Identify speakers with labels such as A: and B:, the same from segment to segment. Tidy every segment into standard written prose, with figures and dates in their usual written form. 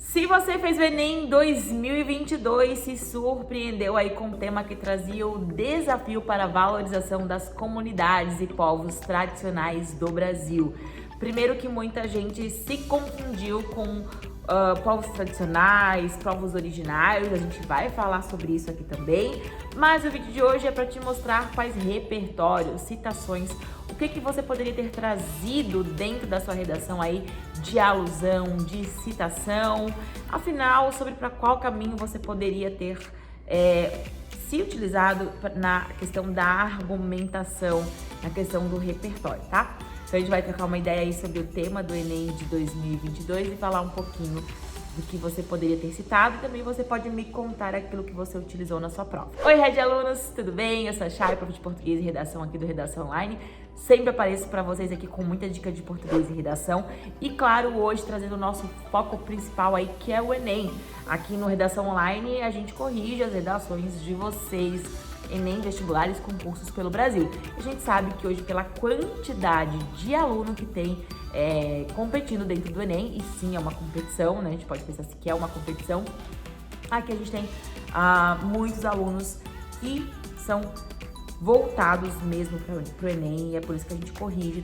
A: Se você fez o Enem 2022, se surpreendeu aí com o tema que trazia o desafio para a valorização das comunidades e povos tradicionais do Brasil. Primeiro que muita gente se confundiu com povos tradicionais, povos originários, a gente vai falar sobre isso aqui também, mas o vídeo de hoje é para te mostrar quais repertórios, citações, o que você poderia ter trazido dentro da sua redação aí de alusão, de citação, afinal, sobre para qual caminho você poderia ter se utilizado na questão da argumentação, na questão do repertório, tá? Então a gente vai trocar uma ideia aí sobre o tema do Enem de 2022 e falar um pouquinho do que você poderia ter citado e também você pode me contar aquilo que você utilizou na sua prova. Oi, Red Alunos, tudo bem? Eu sou a Chay, prof de português e redação aqui do Redação Online. Sempre apareço para vocês aqui com muita dica de português e redação e, claro, hoje trazendo o nosso foco principal aí, que é o Enem. Aqui no Redação Online a gente corrige as redações de vocês, Enem, vestibulares, concursos pelo Brasil. A gente sabe que hoje, pela quantidade de aluno que tem competindo dentro do Enem, e sim, é uma competição, né? A gente pode pensar assim que é uma competição. Aqui a gente tem muitos alunos que são voltados mesmo para o Enem, e é por isso que a gente corrige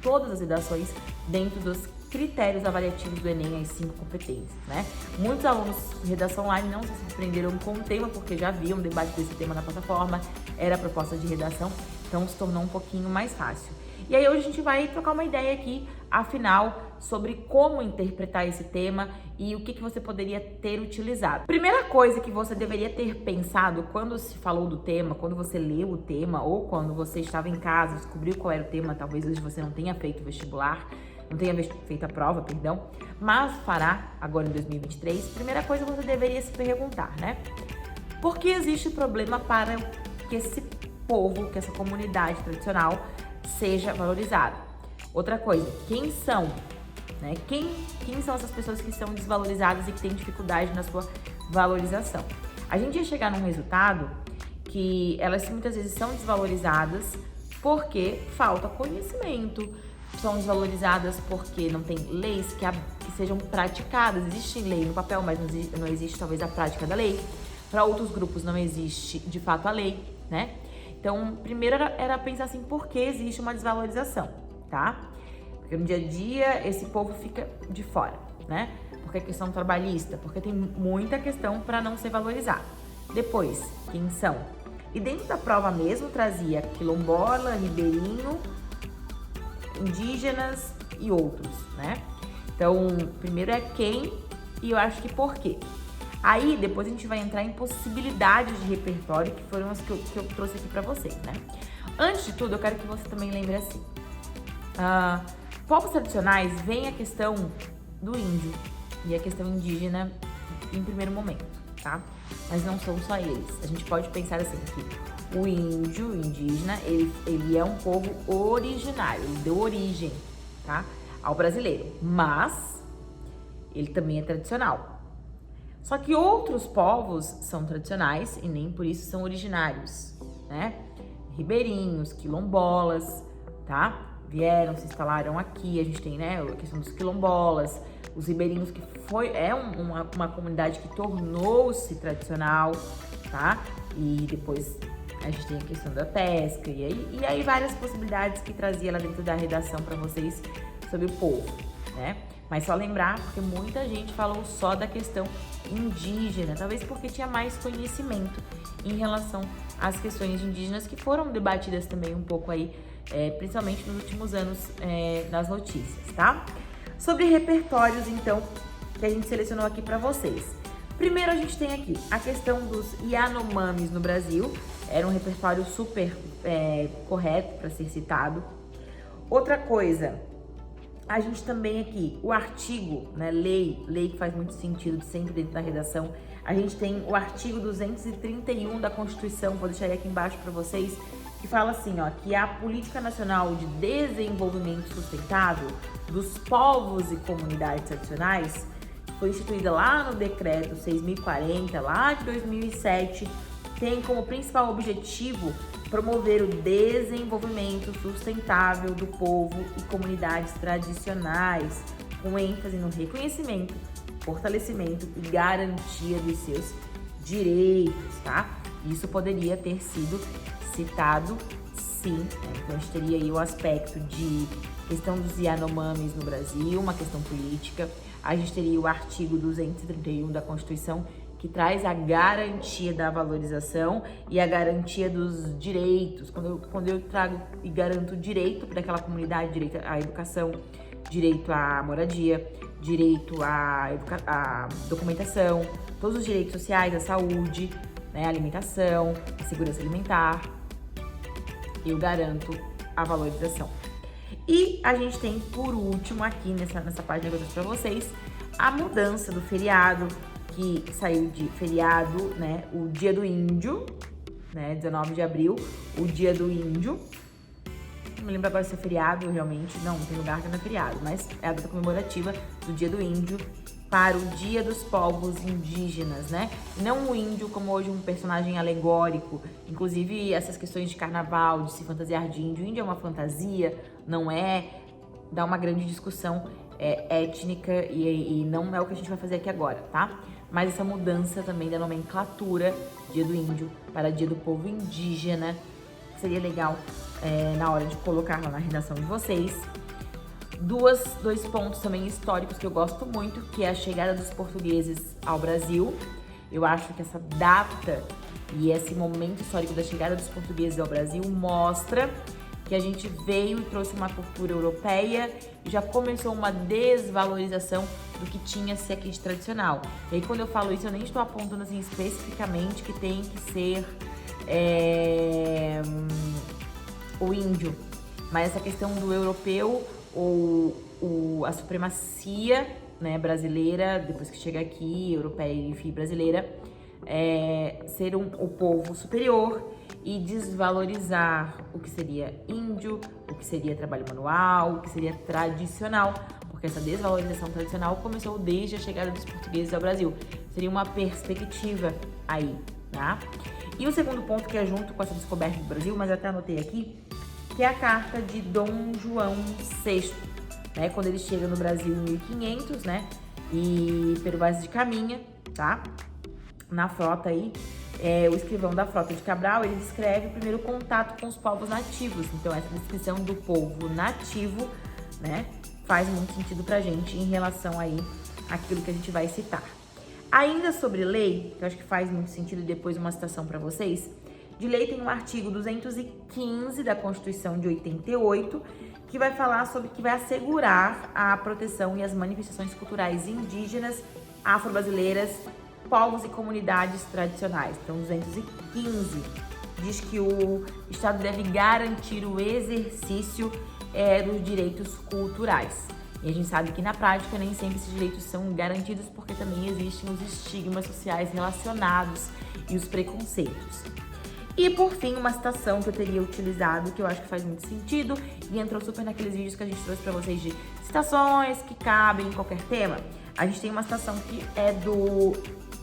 A: todas as redações dentro dos critérios avaliativos do Enem, as 5 competências, né? Muitos alunos de redação online não se surpreenderam com o tema, porque já haviam um debate desse tema na plataforma, era a proposta de redação, então se tornou um pouquinho mais fácil. E aí hoje a gente vai trocar uma ideia aqui, afinal, sobre como interpretar esse tema e o que você poderia ter utilizado. Primeira coisa que você deveria ter pensado quando se falou do tema, quando você leu o tema ou quando você estava em casa, descobriu qual era o tema, talvez hoje você não tenha feito vestibular, não tenha feito a prova, perdão, mas fará agora em 2023, primeira coisa você deveria se perguntar, né? Por que existe problema para que esse povo, que essa comunidade tradicional seja valorizada? Outra coisa, quem são? Né? Quem são essas pessoas que são desvalorizadas e que têm dificuldade na sua valorização? A gente ia chegar num resultado que elas muitas vezes são desvalorizadas porque falta conhecimento, são desvalorizadas porque não tem leis que sejam praticadas. Existe lei no papel, mas não existe talvez a prática da lei. Para outros grupos não existe de fato a lei, né? Então, primeiro era pensar assim, por que existe uma desvalorização, tá? Porque no dia a dia esse povo fica de fora, né? Porque é questão trabalhista, porque tem muita questão para não ser valorizado. Depois, quem são? E dentro da prova mesmo trazia quilombola, ribeirinho, indígenas e outros, né? Então, primeiro é quem e eu acho que por quê. Aí, depois a gente vai entrar em possibilidades de repertório, que foram as que eu trouxe aqui pra vocês, né? Antes de tudo, eu quero que você também lembre assim. Povos tradicionais vem a questão do índio e a questão indígena em primeiro momento, tá? Mas não são só eles. A gente pode pensar assim que o índio, o indígena, ele é um povo originário, ele deu origem, tá, ao brasileiro, mas ele também é tradicional. Só que outros povos são tradicionais e nem por isso são originários, né? Ribeirinhos, quilombolas, tá? Vieram, se instalaram aqui, a gente tem, né, a questão dos quilombolas, os ribeirinhos, que é uma comunidade que tornou-se tradicional, tá? E depois a gente tem a questão da pesca e aí várias possibilidades que trazia lá dentro da redação para vocês sobre o povo, né? Mas só lembrar, porque muita gente falou só da questão indígena, talvez porque tinha mais conhecimento em relação às questões indígenas que foram debatidas também um pouco aí, principalmente nos últimos anos nas notícias, tá? Sobre repertórios, então, que a gente selecionou aqui para vocês. Primeiro a gente tem aqui a questão dos Yanomamis no Brasil, era um repertório super correto para ser citado. Outra coisa, a gente também aqui, o artigo, né, lei que faz muito sentido sempre dentro da redação. A gente tem o artigo 231 da Constituição, vou deixar ele aqui embaixo para vocês, que fala assim, ó, que a Política Nacional de Desenvolvimento Sustentável dos Povos e Comunidades Tradicionais foi instituída lá no Decreto 6.040, lá de 2007, tem como principal objetivo promover o desenvolvimento sustentável do povo e comunidades tradicionais, com ênfase no reconhecimento, fortalecimento e garantia dos seus direitos, tá? Isso poderia ter sido citado, sim, né? Então a gente teria aí o aspecto de questão dos Yanomamis no Brasil, uma questão política. A gente teria o artigo 231 da Constituição, que traz a garantia da valorização e a garantia dos direitos. Quando eu trago e garanto direito para aquela comunidade, direito à educação, direito à moradia, direito à documentação, todos os direitos sociais, à saúde, né, à alimentação, à segurança alimentar, eu garanto a valorização. E a gente tem, por último, aqui nessa página que eu trouxe para vocês, a mudança do feriado, que saiu de feriado, né, o Dia do Índio, né, 19 de abril, o Dia do Índio. Não me lembro agora se é feriado, realmente, não tem lugar que não é feriado, mas é a data comemorativa do Dia do Índio para o Dia dos Povos Indígenas, né? Não o índio como hoje um personagem alegórico, inclusive essas questões de carnaval, de se fantasiar de índio. O índio é uma fantasia, não é? Dá uma grande discussão étnica e não é o que a gente vai fazer aqui agora, tá? Mas essa mudança também da nomenclatura Dia do Índio para Dia do Povo Indígena seria legal na hora de colocar lá na redação de vocês. Dois pontos também históricos que eu gosto muito, que é a chegada dos portugueses ao Brasil. Eu acho que essa data e esse momento histórico da chegada dos portugueses ao Brasil mostra que a gente veio e trouxe uma cultura europeia e já começou uma desvalorização do que tinha-se aqui de tradicional. E aí, quando eu falo isso, eu nem estou apontando assim especificamente que tem que ser o índio, mas essa questão do europeu ou a supremacia, né, brasileira, depois que chega aqui, europeia e enfim brasileira, ser o povo superior e desvalorizar o que seria índio, o que seria trabalho manual, o que seria tradicional, porque essa desvalorização tradicional começou desde a chegada dos portugueses ao Brasil. Seria uma perspectiva aí, tá? E o segundo ponto, que é junto com essa descoberta do Brasil, mas eu até anotei aqui, que é a carta de Dom João VI, né? Quando ele chega no Brasil em 1500, né? E Peru Vaz de Caminha, tá? Na frota aí, o escrivão da frota de Cabral, ele descreve o primeiro contato com os povos nativos. Então, essa descrição do povo nativo, né, faz muito sentido pra gente em relação aí àquilo que a gente vai citar. Ainda sobre lei, que eu acho que faz muito sentido, e depois uma citação para vocês, de lei tem um artigo 215 da Constituição de 88, que vai falar sobre que vai assegurar a proteção e as manifestações culturais indígenas, afro-brasileiras, povos e comunidades tradicionais. Então, 215 diz que o Estado deve garantir o exercício dos direitos culturais. E a gente sabe que na prática nem sempre esses direitos são garantidos, porque também existem os estigmas sociais relacionados e os preconceitos. E por fim, uma citação que eu teria utilizado, que eu acho que faz muito sentido e entrou super naqueles vídeos que a gente trouxe pra vocês de citações que cabem em qualquer tema. A gente tem uma citação que é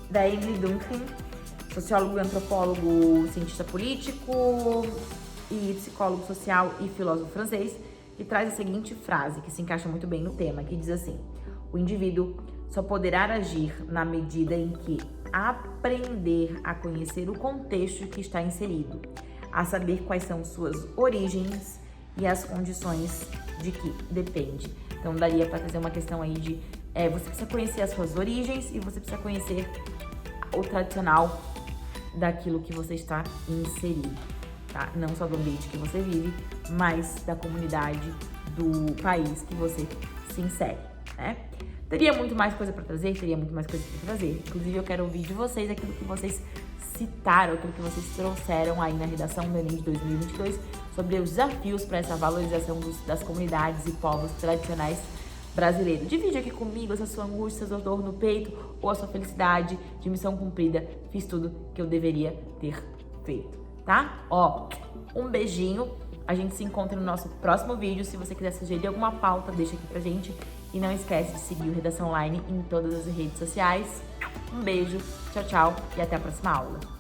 A: da Emily Duncan, sociólogo, antropólogo, cientista político e psicólogo social e filósofo francês, que traz a seguinte frase, que se encaixa muito bem no tema, que diz assim: o indivíduo só poderá agir na medida em que aprender a conhecer o contexto que está inserido, a saber quais são suas origens e as condições de que depende. Então, daria para trazer uma questão aí de você precisa conhecer as suas origens e você precisa conhecer o tradicional daquilo que você está inserido, tá? Não só do ambiente que você vive, mas da comunidade, do país que você se insere, né? Teria muito mais coisa para trazer, Inclusive, eu quero ouvir de vocês aquilo que vocês citaram, aquilo que vocês trouxeram aí na redação do Enem de 2022 sobre os desafios para essa valorização das comunidades e povos tradicionais brasileiros. Divide aqui comigo essa sua angústia, essa sua dor no peito ou a sua felicidade de missão cumprida. Fiz tudo que eu deveria ter feito, tá? Um beijinho. A gente se encontra no nosso próximo vídeo. Se você quiser sugerir alguma pauta, deixa aqui pra gente. E não esquece de seguir o Redação Online em todas as redes sociais. Um beijo, tchau, tchau e até a próxima aula.